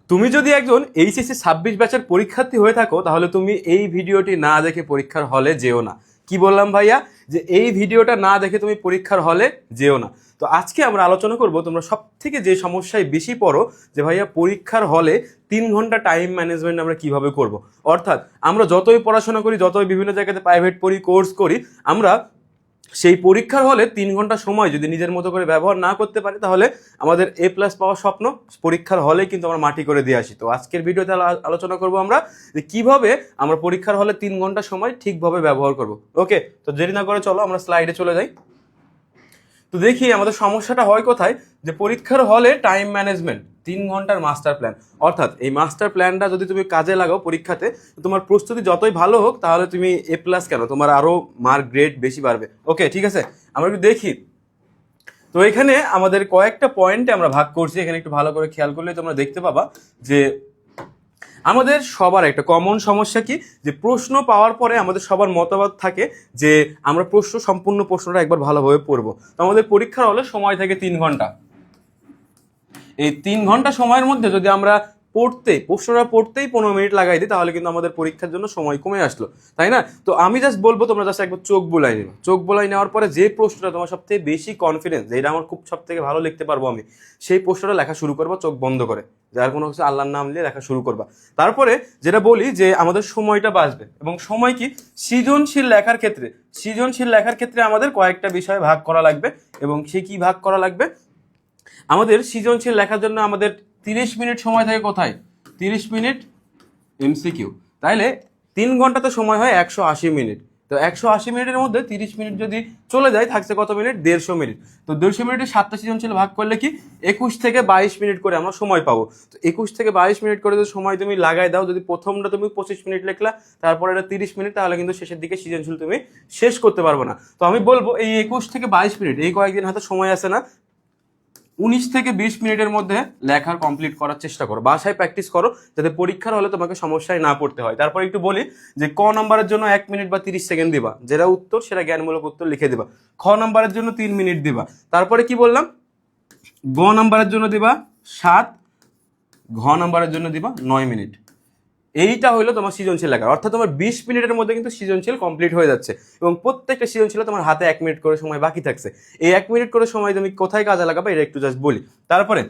তুমি যদি একজন এইচএসসি 26 ব্যাচের পরীক্ষার্থী হয়ে থাকো তাহলে তুমি এই ভিডিওটি না দেখে পরীক্ষার হলে যেও না। কি বললাম ভাইয়া, যে এই ভিডিওটা না দেখে তুমি পরীক্ষার হলে যেও না। তো আজকে আমরা আলোচনা করব তোমরা সব থেকে যে সমস্যায় বেশি পড়ো, যে ভাইয়া পরীক্ষার হলে 3 ঘন্টা টাইম ম্যানেজমেন্ট আমরা কিভাবে করব। অর্থাৎ আমরা যতই পড়াশোনা করি, যতই বিভিন্ন জায়গাতে প্রাইভেট পড়ি, কোর্স করি, আমরা সেই পরীক্ষার হলে 3 ঘন্টা সময় যদি নিজের মতো করে ব্যবহার না করতে পারি তাহলে আমাদের A+ পাওয়ার স্বপ্ন পরীক্ষার হলে কিন্তু আমরা মাটি করে দিয়ে আসি। তো আজকের ভিডিওতে আলোচনা করব আমরা যে কিভাবে আমরা পরীক্ষার হলে 3 ঘন্টা সময় ঠিকভাবে ব্যবহার করব। ওকে, তো দেরি না করে চলো আমরা স্লাইডে চলে যাই। তো দেখি আমাদের সমস্যাটা হয় কোথায়, যে পরীক্ষার হলে টাইম ম্যানেজমেন্ট 3 ঘন্টার মাস্টার প্ল্যান। অর্থাৎ এই মাস্টার প্ল্যানটা যদি তুমি কাজে লাগাও পরীক্ষাতে, তোমার প্রস্তুতি যতই ভালো হোক তাহলে তুমি A+ কেন, তোমার আরো মার্ক গ্রেড বেশি বাড়বে। ওকে, ঠিক আছে, আমরা একটু দেখি। তো এখানে আমাদের কয়েকটা পয়েন্টে আমরা ভাগ করছি, এখানে একটু ভালো করে খেয়াল করলে তোমরা দেখতে পাবা যে আমাদের সবার একটা কমন সমস্যা কি, যে প্রশ্ন পাওয়ার পরে আমাদের সবার মতবাদ থাকে যে আমরা সম্পূর্ণ প্রশ্নটা একবার ভালোভাবে পড়বো। তো আমাদের পরীক্ষার হলে সময় থাকে 3 ঘন্টা। এই 3 ঘন্টা সময়ের মধ্যে যদি আমরা প্রশ্নটা পড়তেই 15 মিনিট লাগাই দিই তাহলে কিন্তু আমাদের পরীক্ষার জন্য সময় কমে আসলো, তাই না? তো আমি জাস্ট বলবো তোমরা জাস্ট একবার চোখ বুলাই নিবা। চোখ বুলাই নেওয়ার পরে যে প্রশ্নটা তোমার সবথেকে বেশি কনফিডেন্স, যেটা আমার খুব সবথেকে ভালো লিখতে পারবো আমি, সেই প্রশ্নটা লেখা শুরু করবো চোখ বন্ধ করে, যার কোনো কিছু আল্লাহর নাম নিয়ে লেখা শুরু করবা। তারপরে যেটা বলি যে আমাদের সময়টা বাঁচবে, এবং সময় কি, সৃজনশীল লেখার ক্ষেত্রে আমাদের কয়েকটা বিষয় ভাগ করা লাগবে। এবং সে কি ভাগ করা লাগবে, আমাদের সৃজনশীল লেখার জন্য আমাদের 30 মিনিট সময় থাকে কোথায়, 30 মিনিট MCQ। তাইলে 3 ঘন্টাতে সময় হয় 180 মিনিট। তো 180 মিনিটের মধ্যে 30 মিনিট যদি চলে যায় থাকছে কত মিনিট, 150 মিনিট। তো 150 মিনিটে 7টা সৃজনশীল ভাগ করলে কি 21 থেকে 22 মিনিট করে আমরা সময় পাবো। তো 21 থেকে 22 মিনিট করে যদি সময় তুমি লাগাই দাও, যদি প্রথমটা তুমি 25 মিনিট লিখলা, তারপরে এটা 30 মিনিট, তাহলে কিন্তু শেষের দিকে সৃজনশীল তুমি শেষ করতে পারবে না। তো আমি বলবো এই 21 থেকে 22 মিনিট, এই কয়েকদিন হাতে সময় আছে না, 19 থেকে 20 মিনিটের মধ্যে লেখার কমপ্লিট করার চেষ্টা করো, বাসায় প্র্যাকটিস করো, যাতে পরীক্ষার হলে তোমাকে সমস্যায় না পড়তে হয়। তারপর একটু বলি যে ক নাম্বারের জন্য 1 মিনিট বা 30 সেকেন্ড দিবা, যেটা উত্তর সেটা জ্ঞানমূলক উত্তর লিখে দিবা। খ নাম্বারের জন্য 3 মিনিট দিবা। তারপরে কি বললাম, গ নাম্বারের জন্য দিবা 7, ঘ নাম্বারের জন্য দিবা 9 মিনিট। এইটা হলো তোমার সৃজনশীল লেখা। অর্থাৎ তোমার 20 মিনিটের মধ্যে কিন্তু সৃজনশীল কমপ্লিট হয়ে যাচ্ছে, এবং প্রত্যেকটা সৃজনশীল তোমার হাতে 1 মিনিট করে সময় বাকি থাকছে। এই 1 মিনিট করে সময় তুমি কোথায় কাজে লাগাবে এটা একটু জাস্ট বলি। তারপরে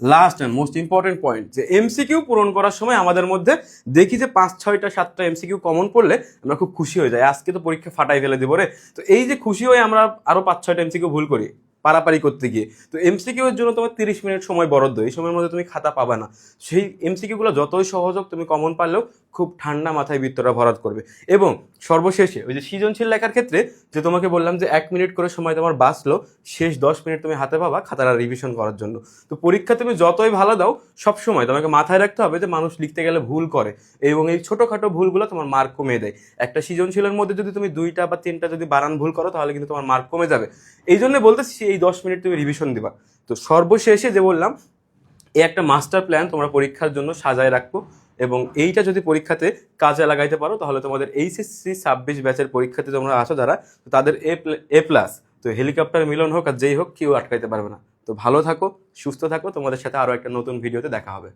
last and most important point, যে MCQ পূরণ করার সময় আমাদের মধ্যে দেখি যে 5, 6টা, 7টা MCQ কমন পড়লে আমরা খুব খুশি হয়ে যাই, আজকে তো পরীক্ষা ফাটাই ফেলে দিব রে। তো এই যে খুশি হয়ে আমরা আরো 5, 6টা MCQ ভুল করি পারাপারি করতে গিয়ে। তো MCQ এর জন্য তোমার 30 মিনিট সময় বরাদ্দ, এই সময়ের মধ্যে তুমি খাতা পাবে না। সেই MCQ গুলো যতই সহজ হোক, তুমি কমন পারলেও খুব ঠান্ডা মাথায় বৃত্তটা ভরাট করবে। এবং সর্বশেষে ওই যে সৃজনশীল লেখার ক্ষেত্রে যে তোমাকে বললাম যে 1 মিনিট করে সময় তোমার বাঁচলো, শেষ 10 মিনিট তুমি হাতে পাবা খাতাটা রিভিশন করার জন্য। তো পরীক্ষা তুমি যতই ভালো দাও, সবসময় তোমাকে মাথায় রাখতে হবে যে মানুষ লিখতে গেলে ভুল করে, এবং এই ছোটোখাটো ভুলগুলো তোমার মার্ক কমিয়ে দেয়। একটা সৃজনশীলের মধ্যে যদি তুমি 2টা বা 3টা যদি বানান ভুল করো তাহলে কিন্তু তোমার মার্ক কমে যাবে। এই জন্য বলতেছি এই 10 মিনিট তুমি রিভিশন দিবা। তো সর্বশেষে যে বললাম, এই একটা মাস্টার প্ল্যান তোমরা পরীক্ষার জন্য সাজায় রাখবো, এবং এইটা যদি পরীক্ষাতে কাজে লাগাইতে পারো তাহলে তোমাদের এইচএসসি 26 ব্যাচের পরীক্ষাতে তোমরা আসো যারা, তাদের A+। তো হেলিকপ্টার মিলন হোক আর যেই হোক, কেউ আটকাইতে পারবে না। তো ভালো থাকো, সুস্থ থাকো, তোমাদের সাথে আরো একটা নতুন ভিডিওতে দেখা হবে।